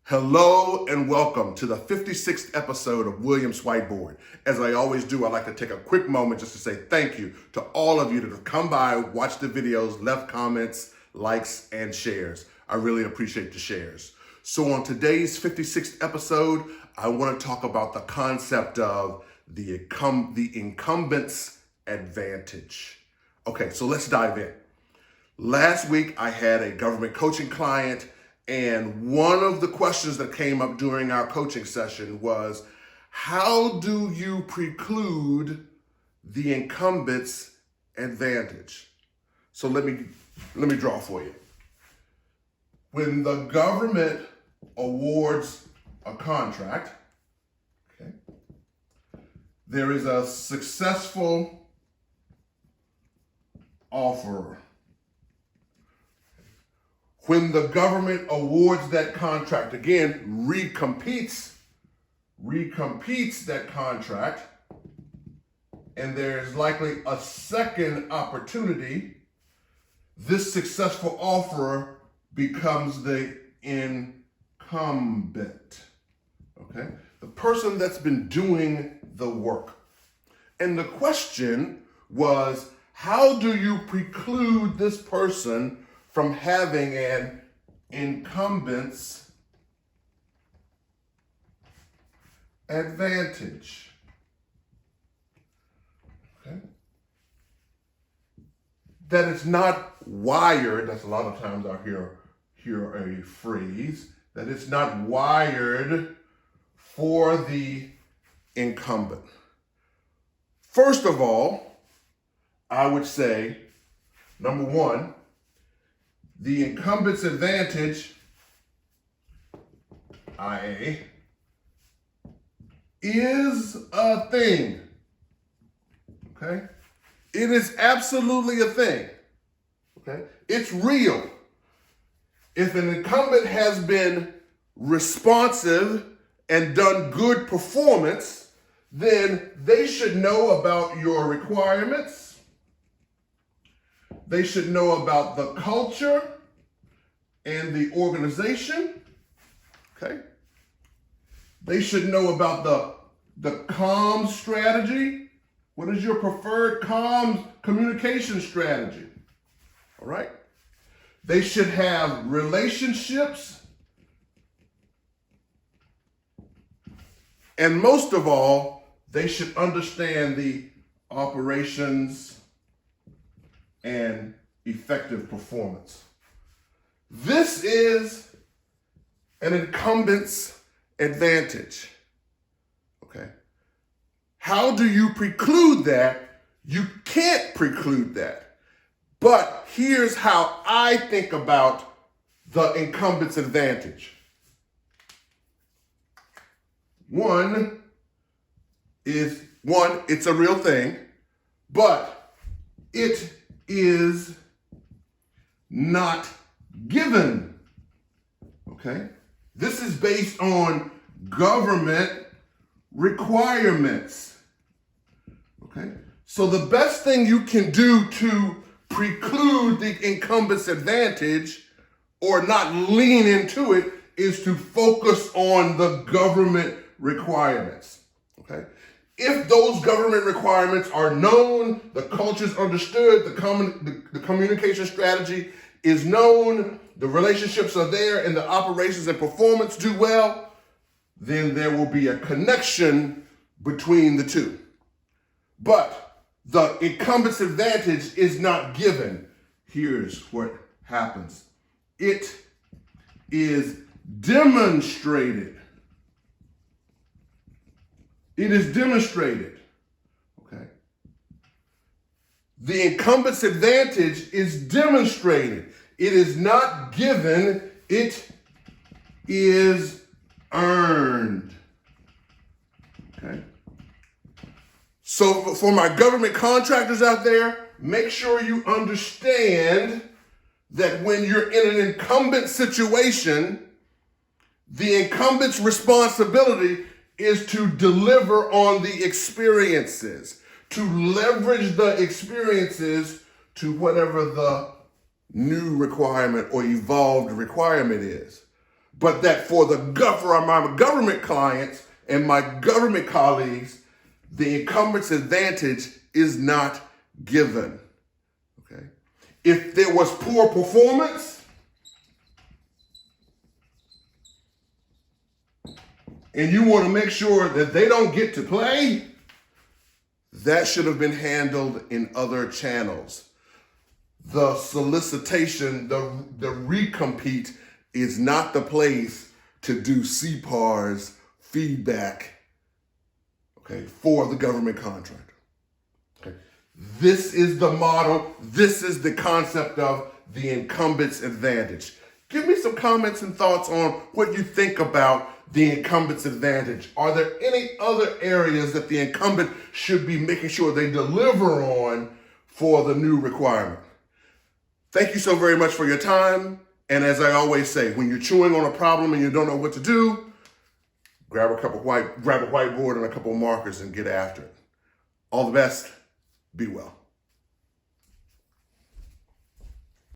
Hello and welcome to the 56th episode of Williams Whiteboard. As I always do, I'd like to take a quick moment just to say thank you to all of you that have come by, watched the videos, left comments, likes, and shares. I really appreciate the shares. So on today's 56th episode, I want to talk about the concept of the Incumbents Advantage. Okay, so let's dive in. Last week, I had a government coaching client, and one of the questions that came up during our coaching session was, how do you preclude the incumbent's advantage? So let me draw for you. When the government awards a contract, okay, there is a successful offerer. When the government awards that contract, again, recompetes that contract, and there's likely a second opportunity, this successful offerer becomes the incumbent, okay? The person that's been doing the work. And the question was, how do you preclude this person from having an incumbent's advantage? Okay. That it's not wired, that's a lot of times I hear a phrase, that it's not wired for the incumbent. First of all, I would say, number one, the incumbent's advantage, IA, is a thing, okay? It is absolutely a thing, okay? It's real. If an incumbent has been responsive and done good performance, then they should know about your requirements. They should know about the culture and the organization, okay? They should know about the comms strategy. What is your preferred comms communication strategy, all right? They should have relationships. And most of all, they should understand the operations and effective performance. This is an incumbent's advantage, okay? How do you preclude that? You can't preclude that. But here's how I think about the incumbent's advantage. One, it's a real thing, but it is not given, okay? This is based on government requirements, okay? So the best thing you can do to preclude the incumbent's advantage or not lean into it is to focus on the government requirements, okay? If those government requirements are known, the culture is understood, the communication strategy is known, the relationships are there, and the operations and performance do well, then there will be a connection between the two. But the incumbent's advantage is not given. Here's what happens. It is demonstrated. It is demonstrated, okay? The incumbent's advantage is demonstrated. It is not given, it is earned, okay? So for my government contractors out there, make sure you understand that when you're in an incumbent situation, the incumbent's responsibility is to deliver on the experiences, to leverage the experiences to whatever the new requirement or evolved requirement is. but that for my government clients and my government colleagues, the Incumbents Advantage is not given. Okay? If there was poor performance, and you want to make sure that they don't get to play, that should have been handled in other channels. The solicitation, the recompete is not the place to do CPAR's feedback, okay, for the government contractor. Okay. This is the model. This is the concept of the Incumbents Advantage. Give me some comments and thoughts on what you think about the Incumbents Advantage. Are there any other areas that the incumbent should be making sure they deliver on for the new requirement? Thank you so very much for your time. And as I always say, when you're chewing on a problem and you don't know what to do, grab a whiteboard and a couple of markers and get after it. All the best. Be well.